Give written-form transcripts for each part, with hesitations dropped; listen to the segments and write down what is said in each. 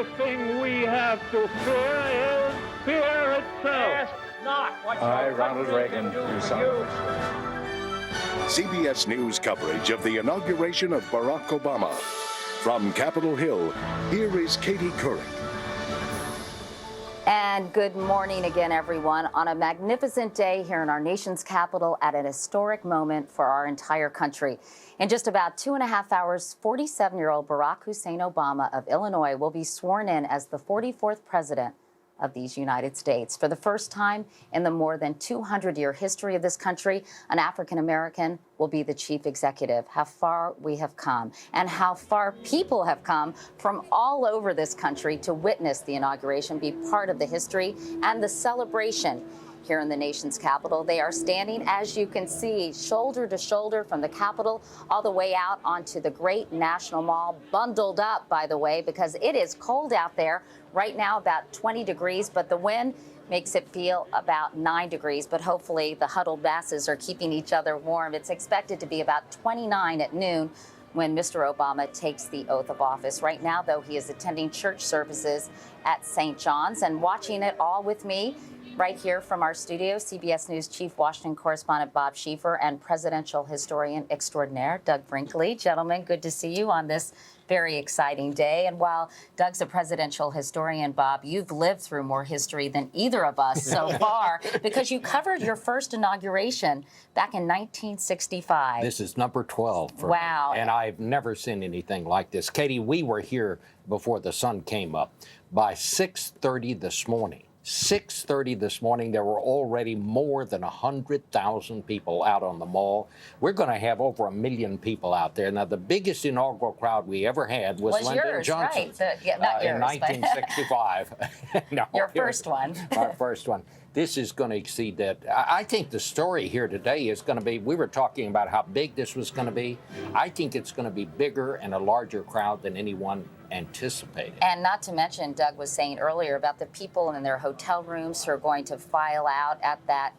only thing we have to fear is fear itself. Ask not what I, your Ronald country Reagan, can do do for solemnly. CBS News coverage of the inauguration of Barack Obama. From Capitol Hill, here is Katie Couric. And good morning again, everyone, on a magnificent day here in our nation's capital at an historic moment for our entire country. In just about 2.5 hours, 47-year-old Barack Hussein Obama of Illinois will be sworn in as the 44th president of these United States. For the first time in the more than 200-year history of this country, an African-American will be the chief executive. How far we have come, and how far people have come from all over this country to witness the inauguration, be part of the history and the celebration. Here in the nation's capital, they are standing, as you can see, shoulder to shoulder from the Capitol all the way out onto the great National Mall, bundled up, by the way, because it is cold out there right now, about 20 degrees, but the wind makes it feel about 9 degrees. But hopefully the huddled masses are keeping each other warm. It's expected to be about 29 at noon when Mr. Obama takes the oath of office. Right now, though, he is attending church services at St. John's, and watching it all with me right here from our studio, CBS News Chief Washington Correspondent Bob Schieffer and Presidential Historian Extraordinaire Doug Brinkley. Gentlemen, good to see you on this very exciting day. And while Doug's a presidential historian, Bob, you've lived through more history than either of us so far, because you covered your first inauguration back in 1965. This is number 12 for me, and I've never seen anything like this. Katie, we were here before the sun came up. By 6:30 this morning, 6:30 this morning, there were already more than 100,000 people out on the mall. We're going to have over 1 million people out there. Now, the biggest inaugural crowd we ever had was Lyndon yours, Johnson, right? Not yours, in 1965. No, your first one. Our first one. This is going to exceed that. I think the story here today is going to be, we were talking about how big this was going to be. I think it's going to be bigger and a larger crowd than anyone anticipated. And not to mention, Doug was saying earlier about the people in their hotel rooms who are going to file out at that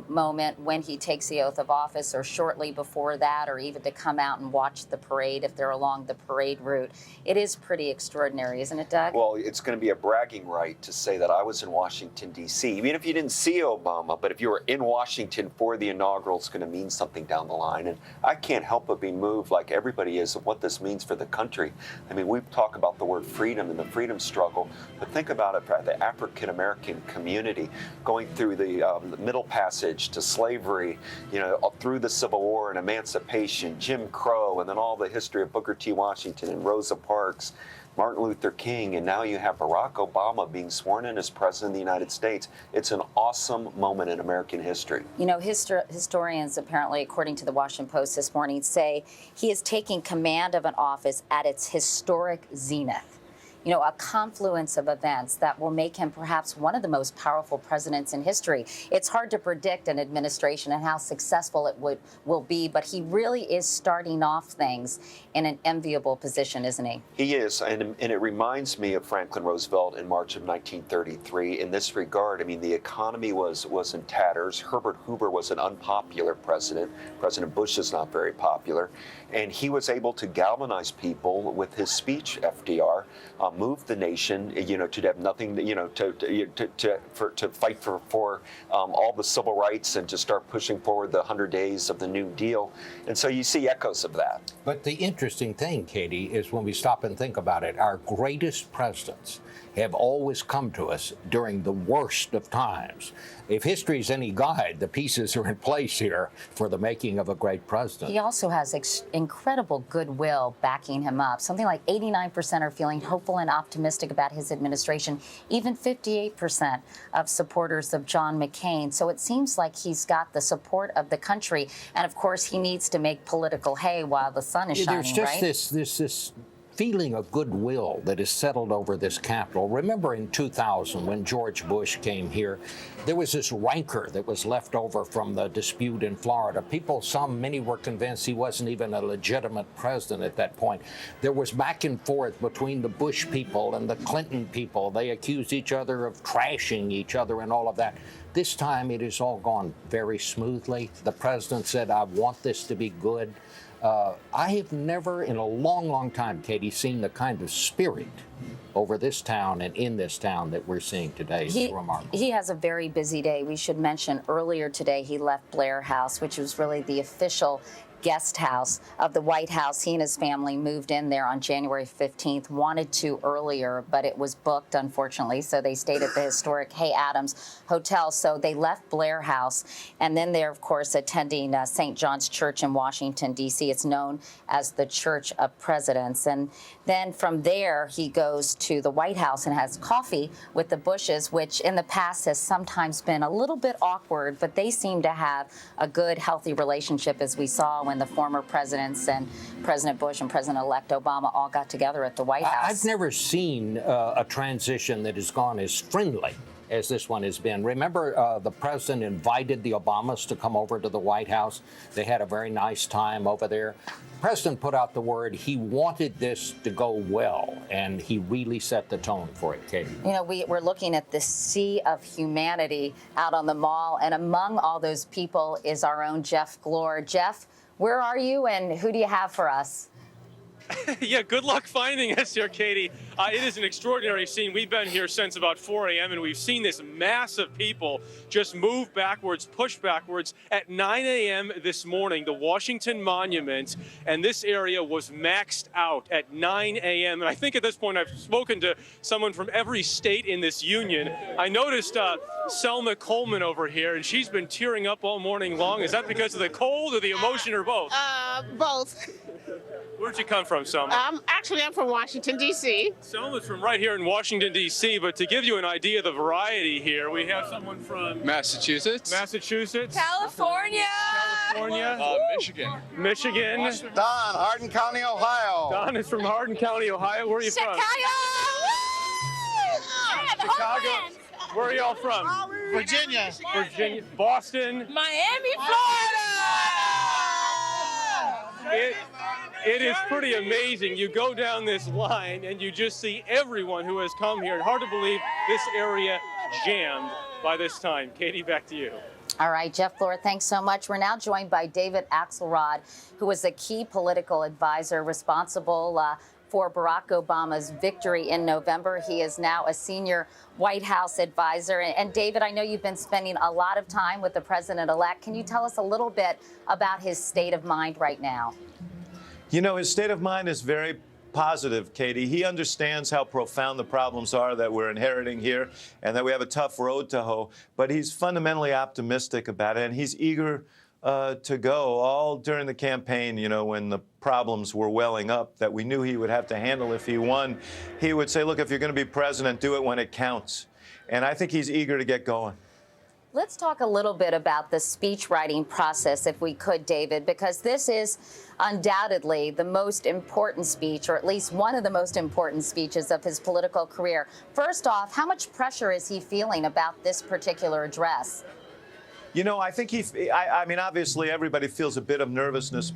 moment when he takes the oath of office, or shortly before that, or even to come out and watch the parade if they're along the parade route. It is pretty extraordinary, isn't it, Doug? Well, it's going to be a bragging right to say that I was in Washington, D.C. Even if you didn't see Obama, but if you were in Washington for the inaugural, it's going to mean something down the line. And I can't help but be moved, like everybody is, of what this means for the country. I mean, we talk about the word freedom and the freedom struggle, but think about it for the African-American community going through the Middle Passage to slavery, you know, through the Civil War and emancipation, Jim Crow, and then all the history of Booker T. Washington and Rosa Parks, Martin Luther King, and now you have Barack Obama being sworn in as president of the United States. It's an awesome moment in American history. You know, historians, apparently, according to the Washington Post this morning, say he is taking command of an office at its historic zenith. You know, a confluence of events that will make him perhaps one of the most powerful presidents in history. It's hard to predict an administration and how successful it will be, but he really is starting off things in an enviable position, isn't he? He is, and it reminds me of Franklin Roosevelt in March of 1933 in this regard. I mean, the economy was in tatters. Herbert Hoover was an unpopular president. President Bush is not very popular. And he was able to galvanize people with his speech, FDR, move the nation, you know, to have nothing, you know, to fight for all the civil rights and to start pushing forward the 100 days of the New Deal. And so you see echoes of that. But the interesting thing, Katie, is when we stop and think about it, our greatest presidents have always come to us during the worst of times. If history is any guide, the pieces are in place here for the making of a great president. He also has incredible goodwill backing him up. Something like 89% are feeling hopeful and optimistic about his administration, even 58% of supporters of John McCain. So it seems like he's got the support of the country. And of course, he needs to make political hay while the sun is shining, There's just right? this feeling of goodwill that has settled over this Capitol. Remember in 2000 when George Bush came here, there was this rancor that was left over from the dispute in Florida. Many were convinced he wasn't even a legitimate president at that point. There was back and forth between the Bush people and the Clinton people. They accused each other of trashing each other and all of that. This time it has all gone very smoothly. The president said, I want this to be good. I have never in a long, long time, Katie, seen the kind of spirit over this town and in this town that we're seeing today. It's remarkable. He has a very busy day. We should mention earlier today he left Blair House, which was really the official guest house of the White House. He and his family moved in there on January 15th, wanted to earlier, but it was booked, unfortunately, so they stayed at the historic Hay Adams Hotel. So they left Blair House, and then they're, of course, attending St. John's Church in Washington, D.C. It's known as the Church of Presidents. And then from there, he goes to the White House and has coffee with the Bushes, which in the past has sometimes been a little bit awkward, but they seem to have a good, healthy relationship, as we saw when the former presidents and President Bush and President-elect Obama all got together at the White House. I've never seen a transition that has gone as friendly as this one has been. Remember, the president invited the Obamas to come over to the White House. They had a very nice time over there. The president put out the word he wanted this to go well, and he really set the tone for it, Katie. You know, we're looking at the sea of humanity out on the mall, and among all those people is our own Jeff Glor. Jeff, where are you, and who do you have for us? Yeah, good luck finding us here, Katie. It is an extraordinary scene. We've been here since about 4 a.m. and we've seen this mass of people just move backwards, push backwards. At 9 a.m. this morning, the Washington Monument and this area was maxed out at 9 a.m. And I think at this point I've spoken to someone from every state in this union. I noticed Selma Coleman over here, and she's been tearing up all morning long. Is that because of the cold or the emotion or both? Both. Where'd you come from, Selma? Actually, I'm from Washington, D.C. Selma's from right here in Washington, D.C., but to give you an idea of the variety here, we have someone from Massachusetts. California. Michigan. Don, Hardin County, Ohio. Don is from Hardin County, Ohio. Where are you from? Chicago. Where are y'all from? Virginia. Boston. Miami, Florida. It is pretty amazing. You go down this line and you just see everyone who has come here. Hard to believe this area jammed by this time. Katie, back to you. All right, Jeff Glor, thanks so much. We're now joined by David Axelrod, who was a key political advisor responsible for Barack Obama's victory in November. He is now a senior White House advisor. And David, I know you've been spending a lot of time with the president-elect. Can you tell us a little bit about his state of mind right now? You know, his state of mind is very positive, Katie. He understands how profound the problems are that we're inheriting here and that we have a tough road to hoe, but he's fundamentally optimistic about it, and he's eager to go. All during the campaign, you know, when the problems were welling up that we knew he would have to handle if he won, he would say, look, if you're going to be president, do it when it counts. And I think he's eager to get going. Let's talk a little bit about the speech writing process, if we could, David, because this is undoubtedly the most important speech, or at least one of the most important speeches of his political career. First off, how much pressure is he feeling about this particular address? You know, I think I mean, obviously everybody feels a bit of nervousness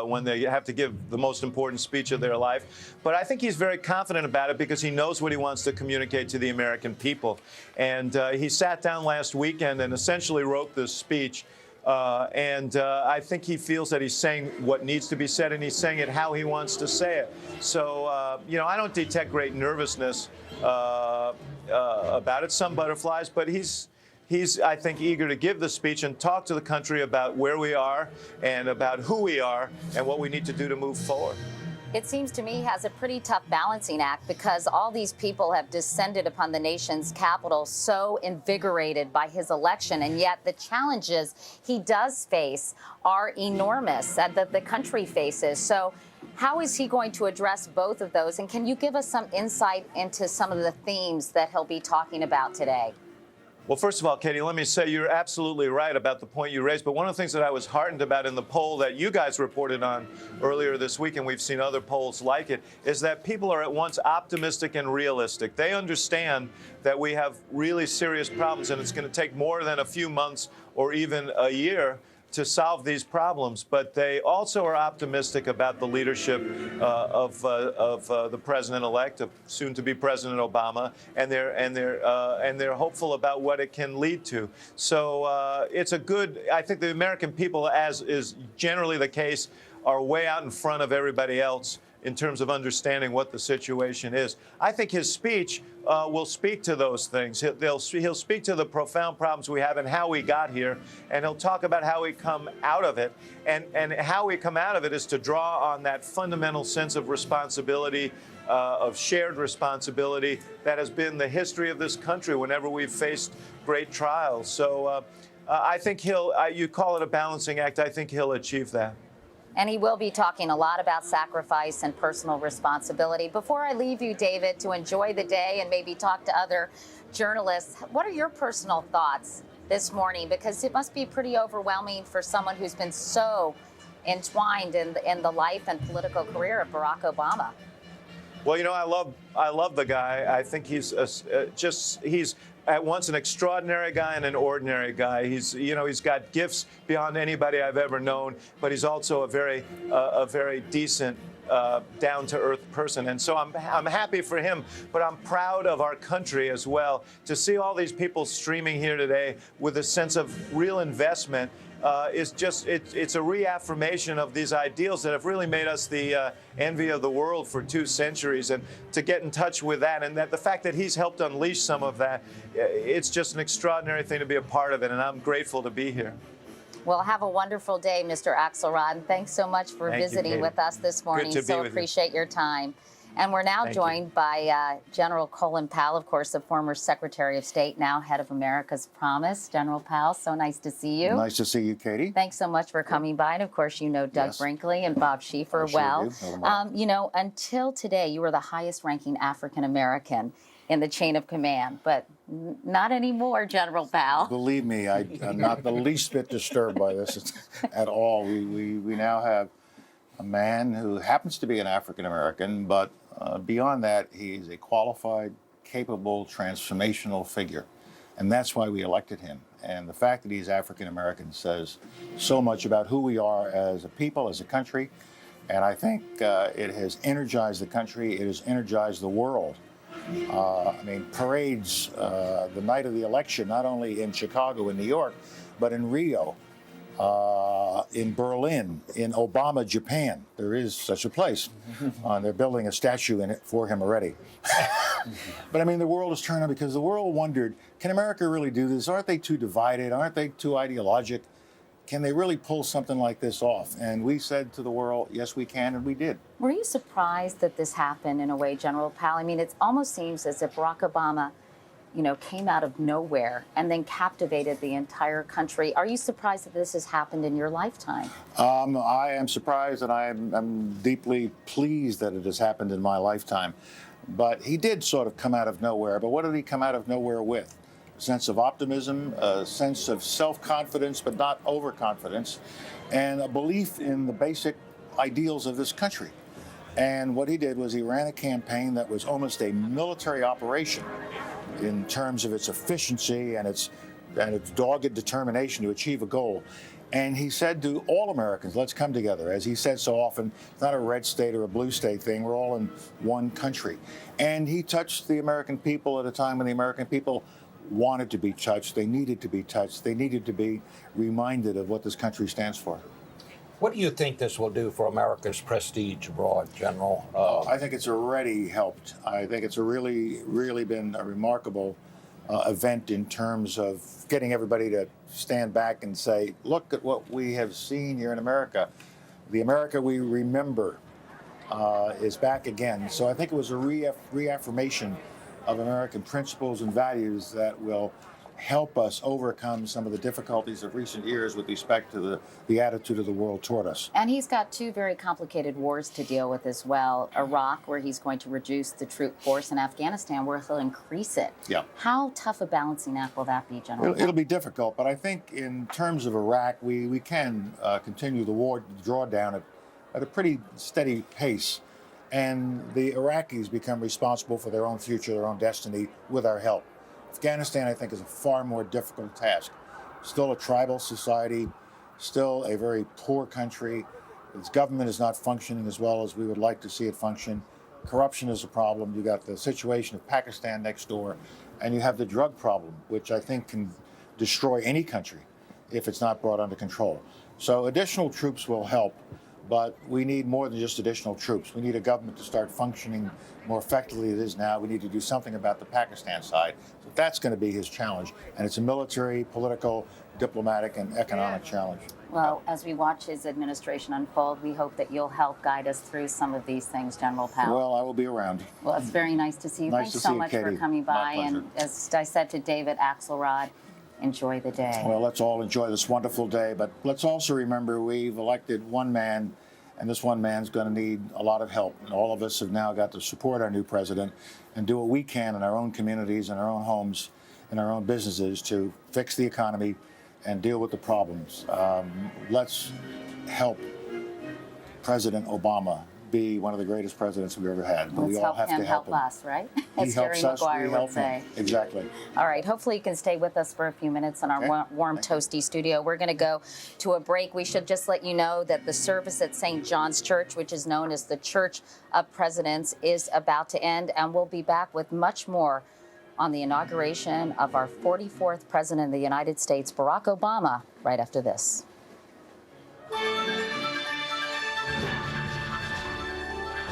when they have to give the most important speech of their life. But I think he's very confident about it because he knows what he wants to communicate to the American people. And he sat down last weekend and essentially wrote this speech. I think he feels that he's saying what needs to be said, and he's saying it how he wants to say it. So, you know, I don't detect great nervousness about it. Some butterflies, but he's, I think, eager to give the speech and talk to the country about where we are and about who we are and what we need to do to move forward. It seems to me he has a pretty tough balancing act because all these people have descended upon the nation's capital so invigorated by his election, and yet the challenges he does face are enormous that the country faces. So how is he going to address both of those? And can you give us some insight into some of the themes that he'll be talking about today? Well, first of all, Katie, let me say you're absolutely right about the point you raised. But one of the things that I was heartened about in the poll that you guys reported on earlier this week, and we've seen other polls like it, is that people are at once optimistic and realistic. They understand that we have really serious problems, and it's going to take more than a few months or even a year to solve these problems, but they also are optimistic about the leadership of the president-elect, of soon-to-be President Obama, and they're hopeful about what it can lead to. So it's a good. I think the American people, as is generally the case, are way out in front of everybody else in terms of understanding what the situation is. I think his speech will speak to those things. He'll speak to the profound problems we have and how we got here, and he'll talk about how we come out of it. And how we come out of it is to draw on that fundamental sense of responsibility, of shared responsibility that has been the history of this country whenever we've faced great trials. So I think you call it a balancing act, I think he'll achieve that. And he will be talking a lot about sacrifice and personal responsibility. Before I leave you, David, to enjoy the day and maybe talk to other journalists, what are your personal thoughts this morning? Because it must be pretty overwhelming for someone who's been so entwined in the life and political career of Barack Obama. Well, you know, I love the guy. I think he's at once an extraordinary guy and an ordinary guy. He's got gifts beyond anybody I've ever known, but he's also a very decent, down-to-earth person. And so I'm happy for him, but I'm proud of our country as well. To see all these people streaming here today with a sense of real investment it's a reaffirmation of these ideals that have really made us the envy of the world for 2 centuries. And to get in touch with that, and that the fact that he's helped unleash some of that, it's just an extraordinary thing to be a part of it, and I'm grateful to be here. Well, have a wonderful day, Mr. Axelrod, and thanks so much for visiting with us this morning. So appreciate your time. And we're now joined by General Colin Powell, of course, the former Secretary of State, now head of America's Promise. General Powell, so nice to see you. Nice to see you, Katie. Thanks so much for coming by. And of course, you know Doug Brinkley and Bob Schieffer well. You know, until today, you were the highest ranking African American in the chain of command, but not anymore, General Powell. Believe me, I'm not the least bit disturbed by this at all. We now have a man who happens to be an African American, but beyond that, he's a qualified, capable, transformational figure. And that's why we elected him. And the fact that he's African American says so much about who we are as a people, as a country. And I think it has energized the country. It has energized the world. I mean, parades the night of the election, not only in Chicago and New York, but in Rio, in Berlin, in Obama, Japan. There is such a place. They're building a statue in it for him already. But I mean, the world is turned on because the world wondered, can America really do this? Aren't they too divided? Aren't they too ideologic? Can they really pull something like this off? And we said to the world, yes, we can, and we did. Were you surprised that this happened in a way, General Powell? I mean, it almost seems as if Barack Obama, you know, came out of nowhere and then captivated the entire country. Are you surprised that this has happened in your lifetime? I am surprised, and I'm deeply pleased that it has happened in my lifetime. But he did sort of come out of nowhere. But what did he come out of nowhere with? A sense of optimism, a sense of self-confidence, but not overconfidence, and a belief in the basic ideals of this country. And what he did was he ran a campaign that was almost a military operation in terms of its efficiency and its dogged determination to achieve a goal. And he said to all Americans, let's come together. As he said so often, it's not a red state or a blue state thing. We're all in one country. And he touched the American people at a time when the American people wanted to be touched. They needed to be touched. They needed to be reminded of what this country stands for. What do you think this will do for America's prestige abroad, General? I think it's already helped. I think it's really been a remarkable event in terms of getting everybody to stand back and say, look at what we have seen here in America. The America we remember is back again. So I think it was a reaffirmation of American principles and values that will help us overcome some of the difficulties of recent years with respect to the attitude of the world toward us. And he's got 2 very complicated wars to deal with as well. Iraq, where he's going to reduce the troop force, and Afghanistan, where he'll increase it. Yeah. How tough a balancing act will that be, General? It'll be difficult, but I think in terms of Iraq, we can continue the war drawdown at a pretty steady pace. And the Iraqis become responsible for their own future, their own destiny, with our help. Afghanistan, I think, is a far more difficult task. Still a tribal society, still a very poor country. Its government is not functioning as well as we would like to see it function. Corruption is a problem. You got the situation of Pakistan next door, and you have the drug problem, which I think can destroy any country if it's not brought under control. So additional troops will help. But we need more than just additional troops. We need a government to start functioning more effectively than it is now. We need to do something about the Pakistan side. So that's going to be his challenge. And it's a military, political, diplomatic, and economic challenge. Well, as we watch his administration unfold, we hope that you'll help guide us through some of these things, General Powell. Well, I will be around. Well, it's very nice to see you. Nice Thanks to so see you, much Katie. for coming My by. pleasure. And as I said to David Axelrod, enjoy the day. Well, let's all enjoy this wonderful day. But let's also remember we've elected one man, and this one man's going to need a lot of help. And all of us have now got to support our new president and do what we can in our own communities, in our own homes, in our own businesses to fix the economy and deal with the problems. Let's help President Obama be one of the greatest presidents we've ever had. But Let's we all have to help him. us, right? He As Jerry helps us, we Maguire would help say. him. Exactly. All right, hopefully you can stay with us for a few minutes in our warm, toasty studio. We're going to go to a break. We should just let you know that the service at St. John's Church, which is known as the Church of Presidents, is about to end, and we'll be back with much more on the inauguration of our 44th President of the United States, Barack Obama, right after this.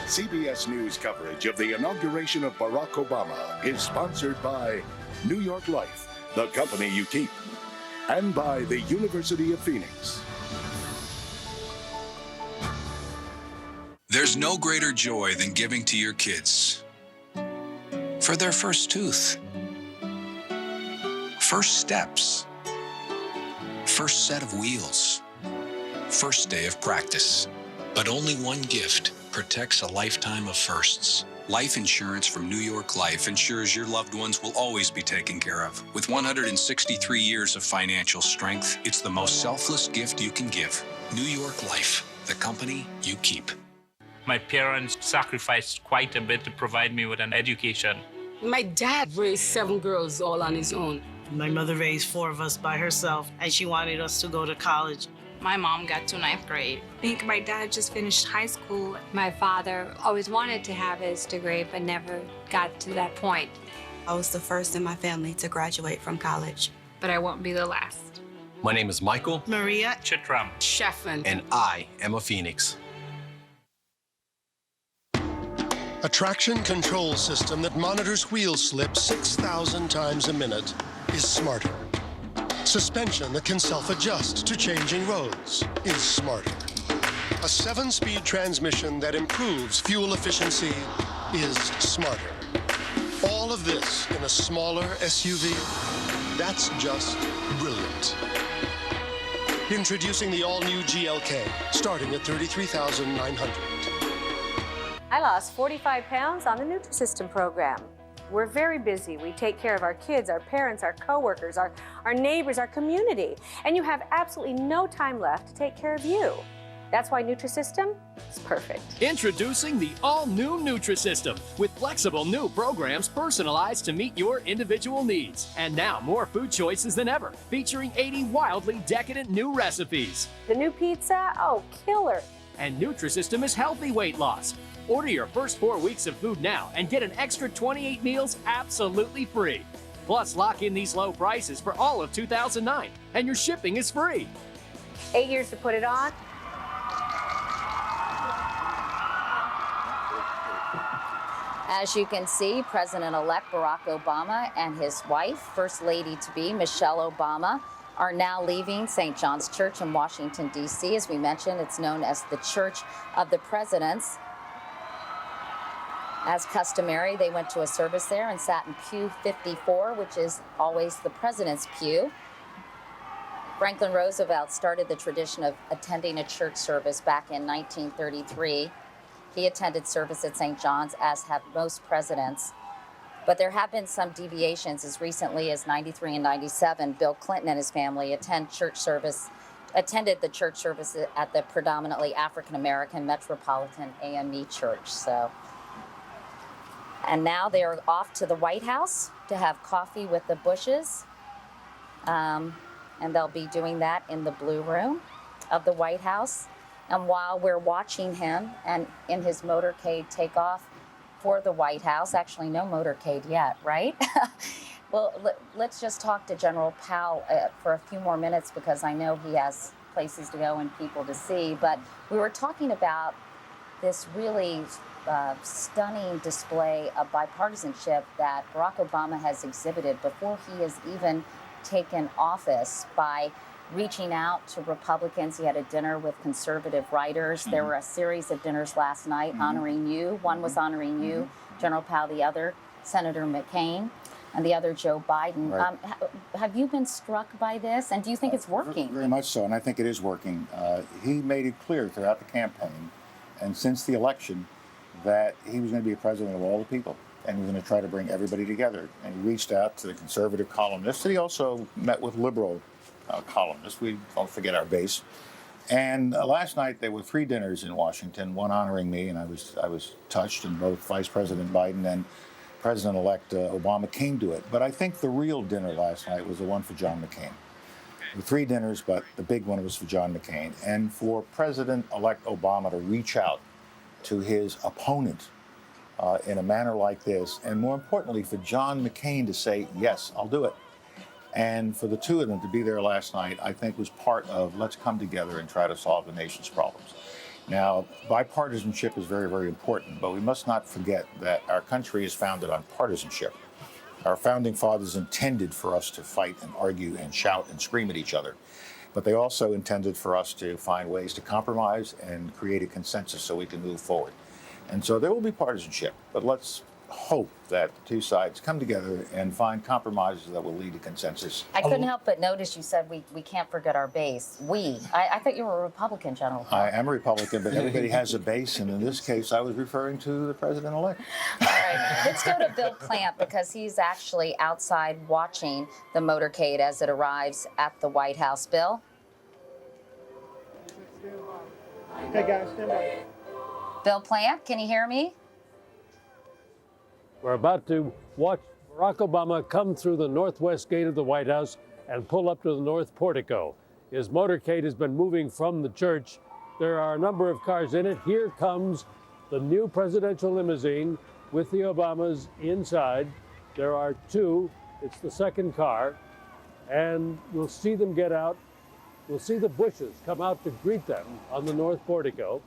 CBS News coverage of the inauguration of Barack Obama is sponsored by New York Life, the company you keep, and by the University of Phoenix. There's no greater joy than giving to your kids for their first tooth, first steps, first set of wheels, first day of practice. But only one gift protects a lifetime of firsts. Life insurance from New York Life ensures your loved ones will always be taken care of. With 163 years of financial strength, it's the most selfless gift you can give. New York Life, the company you keep. My parents sacrificed quite a bit to provide me with an education. My dad raised 7 girls all on his own. My mother raised 4 of us by herself, and she wanted us to go to college. My mom got to 9th grade. I think my dad just finished high school. My father always wanted to have his degree, but never got to that point. I was the first in my family to graduate from college. But I won't be the last. My name is Michael. Maria. Chitram. Sheffin. And I am a Phoenix. A traction control system that monitors wheel slip 6,000 times a minute is smarter. Suspension that can self-adjust to changing roads is smarter. A 7-speed transmission that improves fuel efficiency is smarter. All of this in a smaller SUV, that's just brilliant. Introducing the all-new GLK, starting at $33,900. I lost 45 pounds on the Nutrisystem program. We're very busy. We take care of our kids, our parents, our coworkers, our neighbors, our community. And you have absolutely no time left to take care of you. That's why Nutrisystem is perfect. Introducing the all-new Nutrisystem with flexible new programs personalized to meet your individual needs. And now more food choices than ever, featuring 80 wildly decadent new recipes. The new pizza, oh, killer. And Nutrisystem is healthy weight loss. Order your first 4 weeks of food now and get an extra 28 meals absolutely free. Plus, lock in these low prices for all of 2009, and your shipping is free. 8 years to put it on. As you can see, President-elect Barack Obama and his wife, First Lady-to-be Michelle Obama, are now leaving St. John's Church in Washington, D.C. As we mentioned, it's known as the Church of the Presidents. As customary, they went to a service there and sat in pew 54, which is always the president's pew. Franklin Roosevelt started the tradition of attending a church service back in 1933. He attended service at St. John's, as have most presidents. But there have been some deviations. As recently as 93 and 97, Bill Clinton and his family attended the church service at the predominantly African-American Metropolitan AME Church. And now they are off to the White House to have coffee with the Bushes. And they'll be doing that in the Blue Room of the White House. And while we're watching him and in his motorcade take off for the White House, actually no motorcade yet, right? Well, let's just talk to General Powell for a few more minutes because I know he has places to go and people to see. But we were talking about this really stunning display of bipartisanship that Barack Obama has exhibited before he has even taken office by reaching out to Republicans. He had a dinner with conservative writers. There were a series of dinners last night honoring you. One was honoring you, General Powell, the other, Senator McCain, and the other, Joe Biden. Right. Have you been struck by this, and do you think it's working? Very much so, and I think it is working. He made it clear throughout the campaign and since the election that he was going to be a president of all the people, and he was going to try to bring everybody together. And he reached out to the conservative columnists, and he also met with liberal columnists. We don't forget our base. And last night there were 3 dinners in Washington, one honoring me, and I was touched, and both Vice President Biden and President-elect Obama came to it. But I think the real dinner last night was the one for John McCain. There were 3 dinners, but the big one was for John McCain. And for President-elect Obama to reach out to his opponent in a manner like this, and more importantly, for John McCain to say, yes, I'll do it. And for the two of them to be there last night, I think was part of let's come together and try to solve the nation's problems. Now, bipartisanship is very, very important, but we must not forget that our country is founded on partisanship. Our founding fathers intended for us to fight and argue and shout and scream at each other, but they also intended for us to find ways to compromise and create a consensus so we can move forward. And so there will be partisanship, but let's hope that the two sides come together and find compromises that will lead to consensus. I couldn't help but notice you said we can't forget our base. I thought you were a Republican, General. I am a Republican, but everybody has a base, and in this case, I was referring to the president-elect. All right, let's go to Bill Plant because he's actually outside watching the motorcade as it arrives at the White House. Bill? Hey, guys, stand by. Bill Plant, can you hear me? We're about to watch Barack Obama come through the northwest gate of the White House and pull up to the north portico. His motorcade has been moving from the church. There are a number of cars in it. Here comes the new presidential limousine with the Obamas inside. There are 2. It's the second car. And we'll see them get out. We'll see the Bushes come out to greet them on the north portico.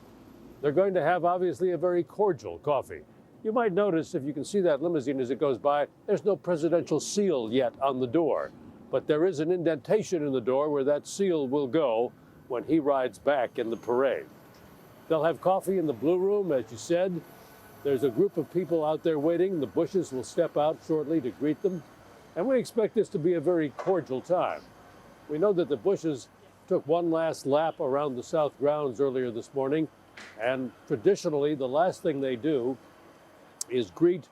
They're going to have, obviously, a very cordial coffee. You might notice, if you can see that limousine as it goes by, there's no presidential seal yet on the door. But there is an indentation in the door where that seal will go when he rides back in the parade. They'll have coffee in the Blue Room, as you said. There's a group of people out there waiting. The Bushes will step out shortly to greet them. And we expect this to be a very cordial time. We know that the Bushes took one last lap around the South grounds earlier this morning. And traditionally, the last thing they do is greet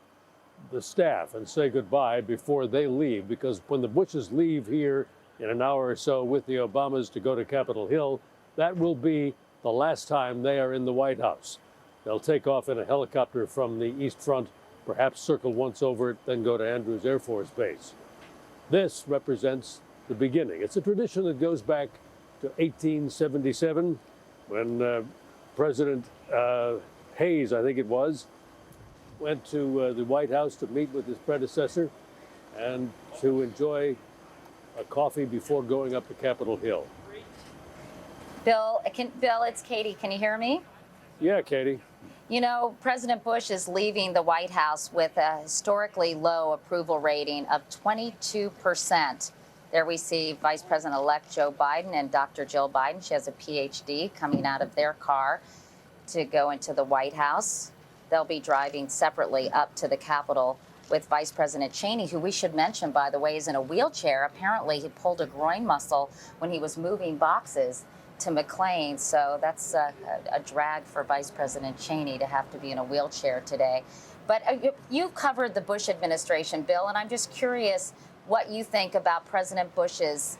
the staff and say goodbye before they leave, because when the Bushes leave here in an hour or so with the Obamas to go to Capitol Hill, that will be the last time they are in the White House. They'll take off in a helicopter from the East Front, perhaps circle once over it, then go to Andrews Air Force Base. This represents the beginning. It's a tradition that goes back to 1877 when President Hayes, I think it was, went to the White House to meet with his predecessor and to enjoy a coffee before going up to Capitol Hill. Bill, it's Katie. Can you hear me? Yeah, Katie. You know, President Bush is leaving the White House with a historically low approval rating of 22%. There we see Vice President-elect Joe Biden and Dr. Jill Biden. She has a PhD coming out of their car to go into the White House. They'll be driving separately up to the Capitol with Vice President Cheney, who we should mention, by the way, is in a wheelchair. Apparently, he pulled a groin muscle when he was moving boxes to McLean. So that's a drag for Vice President Cheney to have to be in a wheelchair today. But you've covered the Bush administration, Bill, and I'm just curious what you think about President Bush's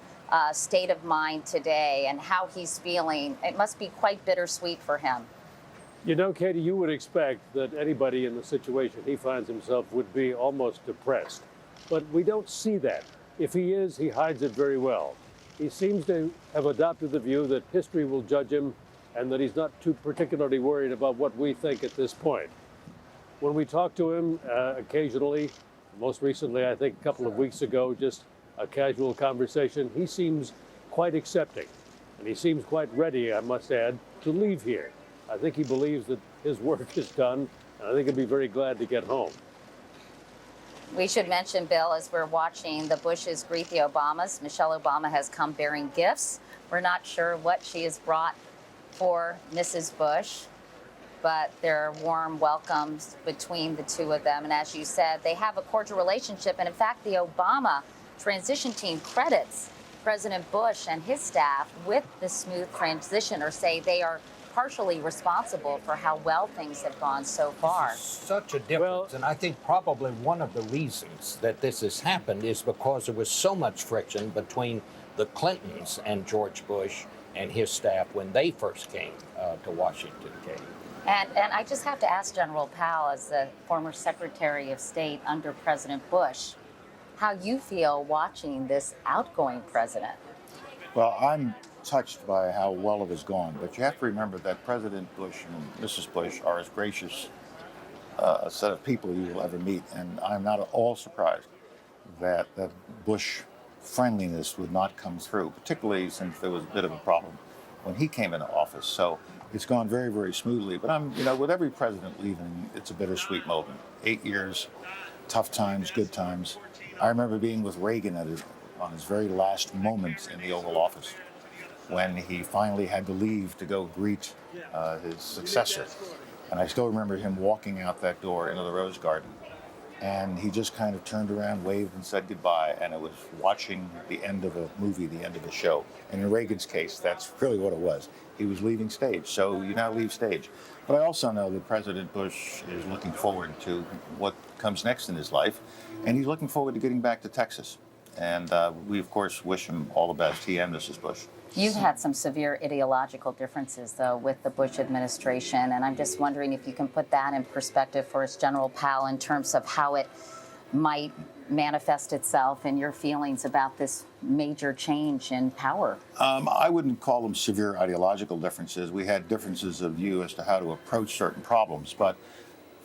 state of mind today and how he's feeling. It must be quite bittersweet for him. You know, Katie, you would expect that anybody in the situation he finds himself would be almost depressed. But we don't see that. If he is, he hides it very well. He seems to have adopted the view that history will judge him and that he's not too particularly worried about what we think at this point. When we talk to him occasionally, most recently, I think a couple of weeks ago, just a casual conversation, he seems quite accepting. and he seems quite ready, I must add, to leave here. I think he believes that his work is done, and I think he'll be very glad to get home. We should mention, Bill, as we're watching the Bushes greet the Obamas, Michelle Obama has come bearing gifts. We're not sure what she has brought for Mrs. Bush, but there are warm welcomes between the two of them. And as you said, they have a cordial relationship. And in fact, the Obama transition team credits President Bush and his staff with the smooth transition, or say they are partially responsible for how well things have gone so far. Such a difference, and I think probably one of the reasons that this has happened is because there was so much friction between the Clintons and George Bush and his staff when they first came to Washington, Katie. And I just have to ask General Powell, as the former Secretary of State under President Bush, how you feel watching this outgoing president. Well, I'm touched by how well it has gone, but you have to remember that President Bush and Mrs. Bush are as gracious a set of people you will ever meet, and I'm not at all surprised that Bush friendliness would not come through, particularly since there was a bit of a problem when he came into office. So it's gone very, very smoothly. But with every president leaving, it's a bittersweet moment. 8 years, tough times, good times. I remember being with Reagan on his very last moment in the Oval Office, when he finally had to leave to go greet his successor. And I still remember him walking out that door into the Rose Garden. And he just kind of turned around, waved, and said goodbye. And it was watching the end of a movie, the end of a show. And in Reagan's case, that's really what it was. He was leaving stage. So you now leave stage. But I also know that President Bush is looking forward to what comes next in his life. And he's looking forward to getting back to Texas. And we, of course, wish him all the best, he and Mrs. Bush. You've had some severe ideological differences, though, with the Bush administration, and I'm just wondering if you can put that in perspective for us, General Powell, in terms of how it might manifest itself in your feelings about this major change in power. I wouldn't call them severe ideological differences. We had differences of view as to how to approach certain problems, but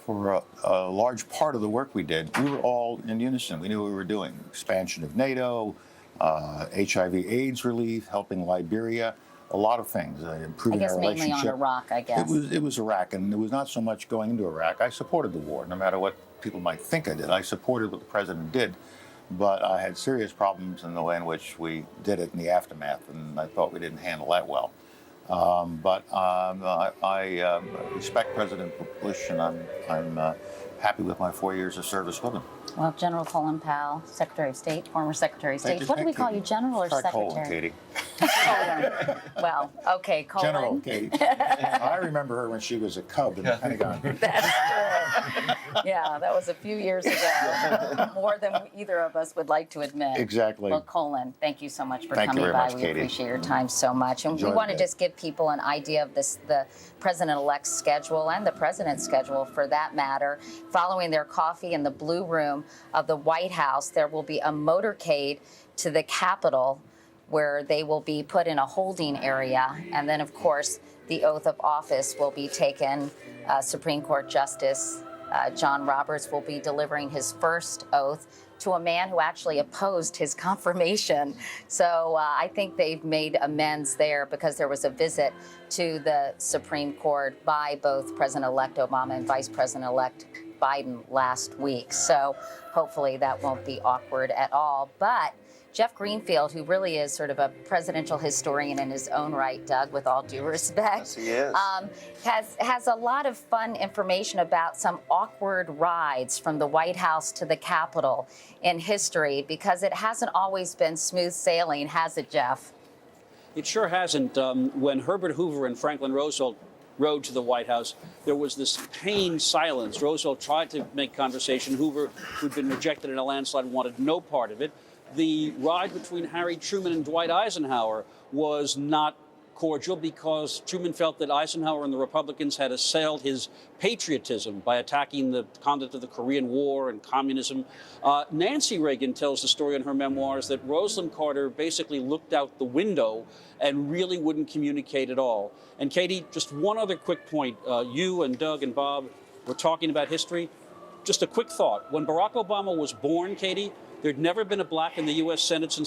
for a large part of the work we did, we were all in unison. We knew what we were doing. Expansion of NATO, HIV/AIDS relief, helping Liberia, a lot of things, improving our relationship. Mainly on Iraq, I guess. It was Iraq, and it was not so much going into Iraq. I supported the war, no matter what people might think I did. I supported what the president did, but I had serious problems in the way in which we did it in the aftermath, and I thought we didn't handle that well. I respect President Bush, and I'm happy with my 4 years of service with him. Well, General Colin Powell, Secretary of State, former Secretary of State. What do we call you, General or Secretary? Colin, Katie. Colin. Well, okay, Colin. General Katie. I remember her when she was a cub in the Pentagon. That's true. Yeah, that was a few years ago. More than either of us would like to admit. Exactly. Well, Colin, thank you so much for Thank you coming very by. much, We Katie. appreciate your time so much. And we want to just give people an idea of the president-elect's schedule, and the president's schedule for that matter. Following their coffee in the Blue Room of the White House, there will be a motorcade to the Capitol, where they will be put in a holding area. And then, of course, the oath of office will be taken. Supreme Court Justice John Roberts will be delivering his first oath to a man who actually opposed his confirmation. So I think they've made amends there, because there was a visit to the Supreme Court by both President-elect Obama and Vice President-elect Biden last week. So hopefully that won't be awkward at all. But Jeff Greenfield, who really is sort of a presidential historian in his own right, Doug, with all due respect, Yes, he is. has a lot of fun information about some awkward rides from the White House to the Capitol in history, because it hasn't always been smooth sailing, has it, Jeff? It sure hasn't. When Herbert Hoover and Franklin Roosevelt rode to the White House, there was this pained silence. Roosevelt tried to make conversation. Hoover, who'd been rejected in a landslide, wanted no part of it. The ride between Harry Truman and Dwight Eisenhower was not cordial, because Truman felt that Eisenhower and the Republicans had assailed his patriotism by attacking the conduct of the Korean War and communism. Nancy Reagan tells the story in her memoirs that Rosalind Carter basically looked out the window and really wouldn't communicate at all. And Katie, just one other quick point. You and Doug and Bob were talking about history. Just a quick thought. When Barack Obama was born, Katie, there'd never been a black in the U.S. Senate since